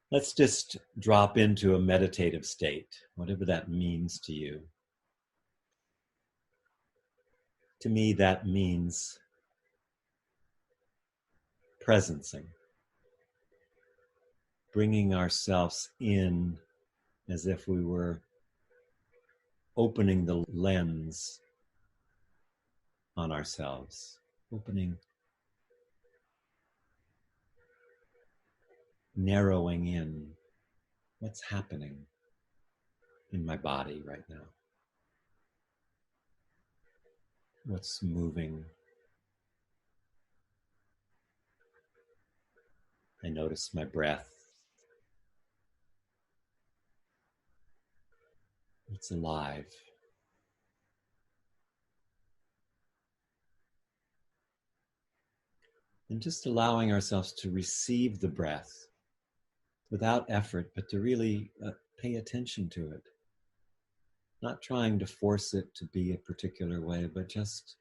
Let's just drop into a meditative state, whatever that means to you. To me, that means presencing, bringing ourselves in as if we were opening the lens on ourselves, narrowing in what's happening in my body right now, what's moving. I notice my breath. It's alive. And just allowing ourselves to receive the breath without effort, but to really pay attention to it. Not trying to force it to be a particular way, but just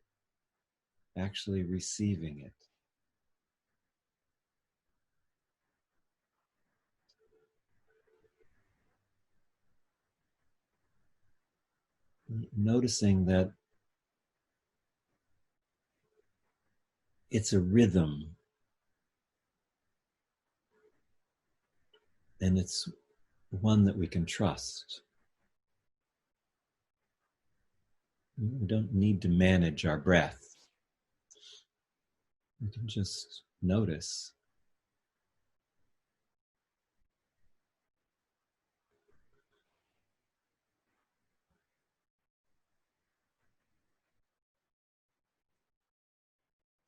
actually receiving it. Noticing that it's a rhythm and it's one that we can trust. We don't need to manage our breath. We can just notice.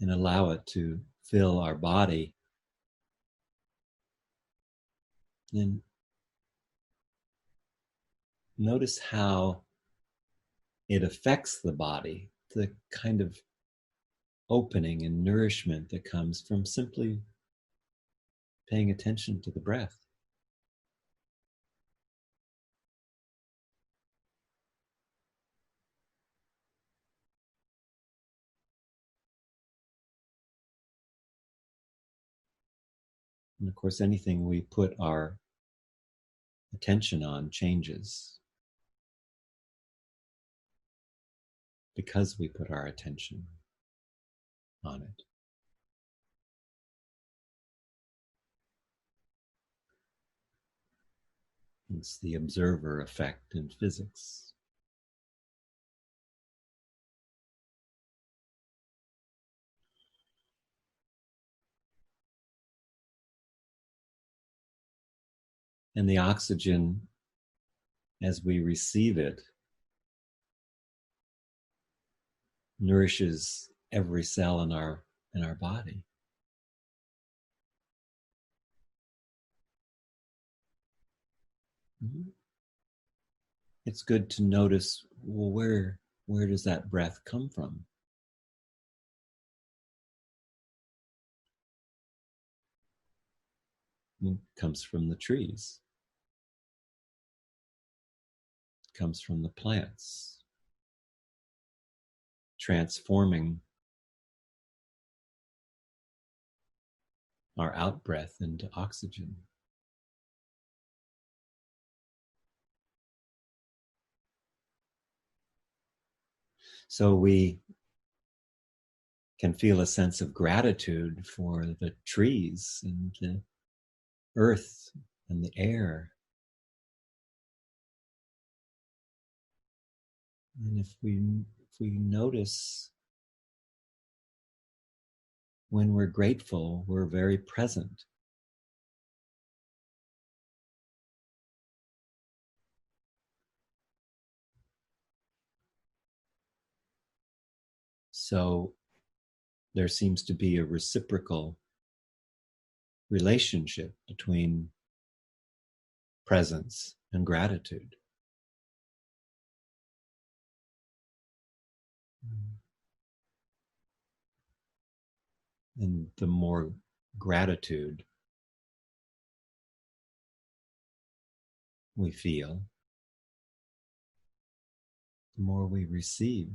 And allow it to fill our body. And notice how it affects the body, the kind of opening and nourishment that comes from simply paying attention to the breath. And of course, anything we put our attention on changes because we put our attention on it. It's the observer effect in physics. And the oxygen, as we receive it, nourishes every cell in our body. Mm-hmm. It's good to notice, well, where does that breath come from? It comes from the trees. It comes from the plants, transforming our out breath into oxygen. So we can feel a sense of gratitude for the trees and the earth and the air. And if we notice when we're grateful, we're very present. So there seems to be a reciprocal relationship between presence and gratitude. And the more gratitude we feel, the more we receive.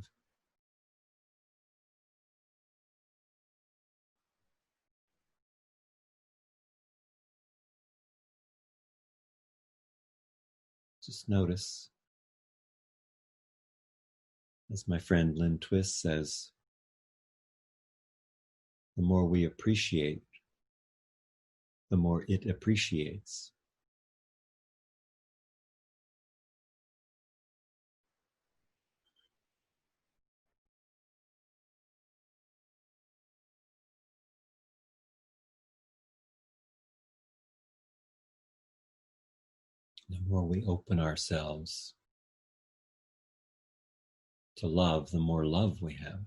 Just notice, as my friend Lynn Twist says, the more we appreciate, the more it appreciates. The more we open ourselves to love, the more love we have.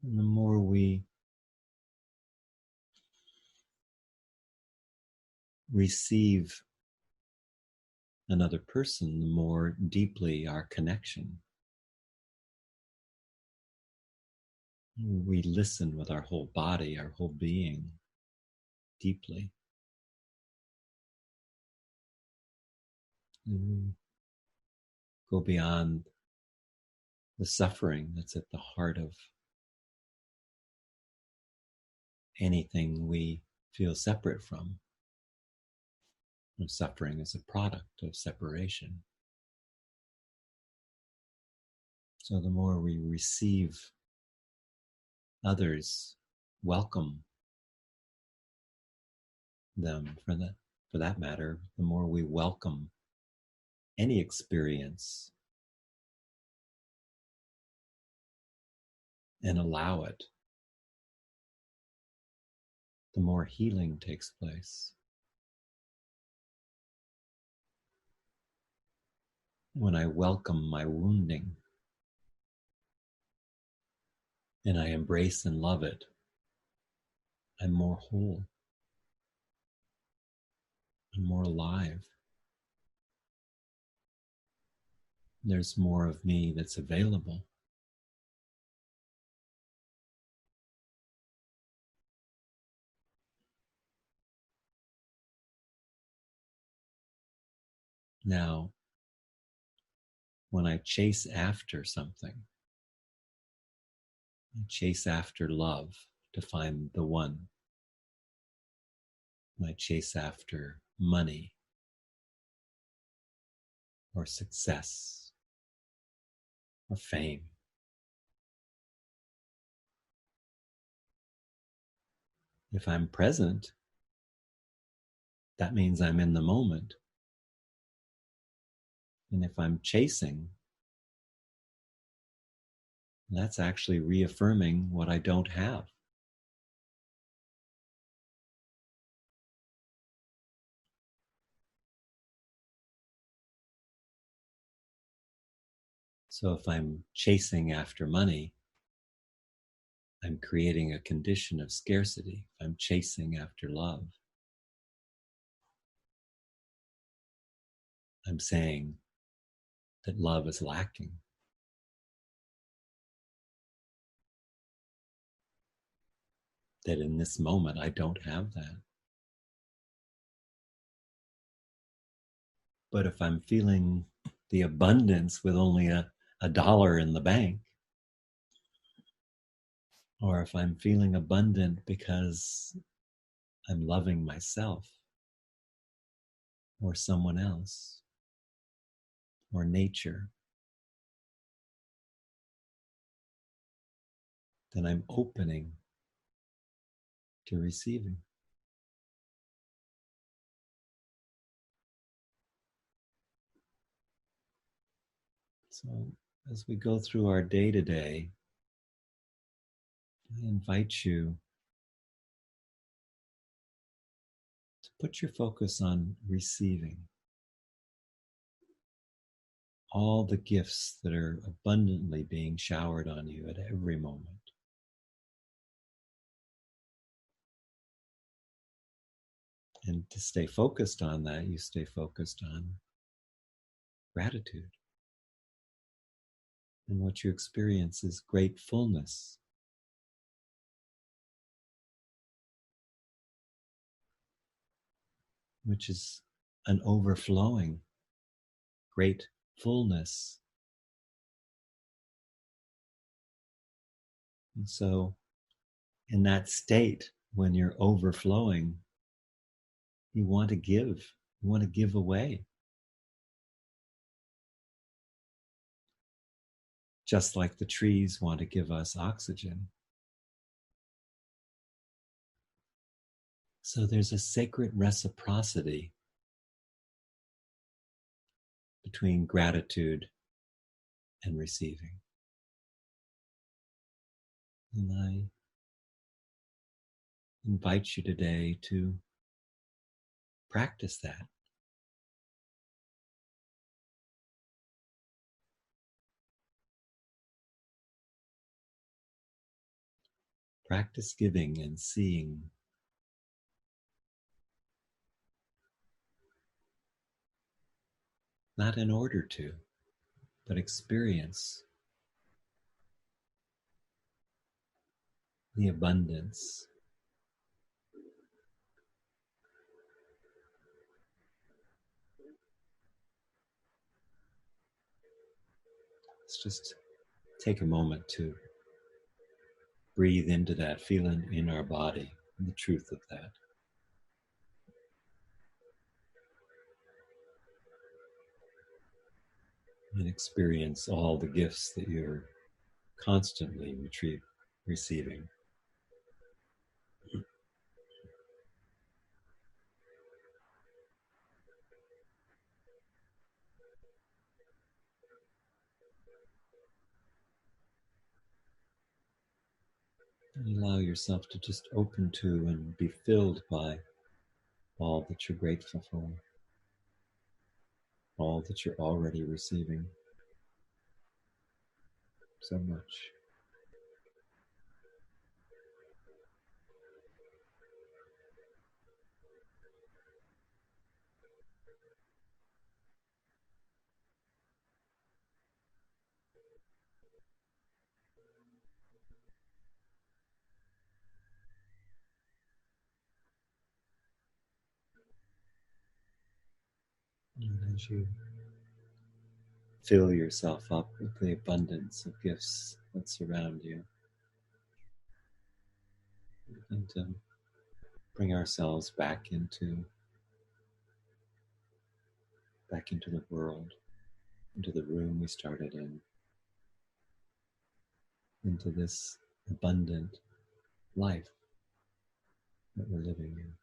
And the more we receive another person, the more deeply our connection. We listen with our whole body, our whole being, deeply. And we go beyond the suffering that's at the heart of anything we feel separate from. And suffering is a product of separation. So the more we receive others, welcome them for that matter, the more we welcome any experience and allow it, the more healing takes place. When I welcome my wounding and I embrace and love it, I'm more whole. I'm more alive. There's more of me that's available. Now, when I chase after something, I chase after love to find the one. I chase after money or success or fame. If I'm present, that means I'm in the moment. And if I'm chasing, that's actually reaffirming what I don't have. So if I'm chasing after money, I'm creating a condition of scarcity. If I'm chasing after love, I'm saying that love is lacking. That in this moment, I don't have that. But if I'm feeling the abundance with only a dollar in the bank, or if I'm feeling abundant because I'm loving myself or someone else or nature, then I'm opening to receiving. So as we go through our day to day, I invite you to put your focus on receiving all the gifts that are abundantly being showered on you at every moment. And to stay focused on that, you stay focused on gratitude. And what you experience is gratefulness. Which is an overflowing gratefulness And so, in that state, when you're overflowing, you want to give, you want to give away. Just like the trees want to give us oxygen. So there's a sacred reciprocity between gratitude and receiving. And I invite you today to practice that. Practice giving and seeing. Not in order to, but experience the abundance. Let's just take a moment to breathe into that, feel in our body the truth of that. And experience all the gifts that you're constantly receiving. And allow yourself to just open to and be filled by all that you're grateful for, all that you're already receiving. So much. And as you fill yourself up with the abundance of gifts that surround you, and bring ourselves back into the world, into the room we started in, into this abundant life that we're living in.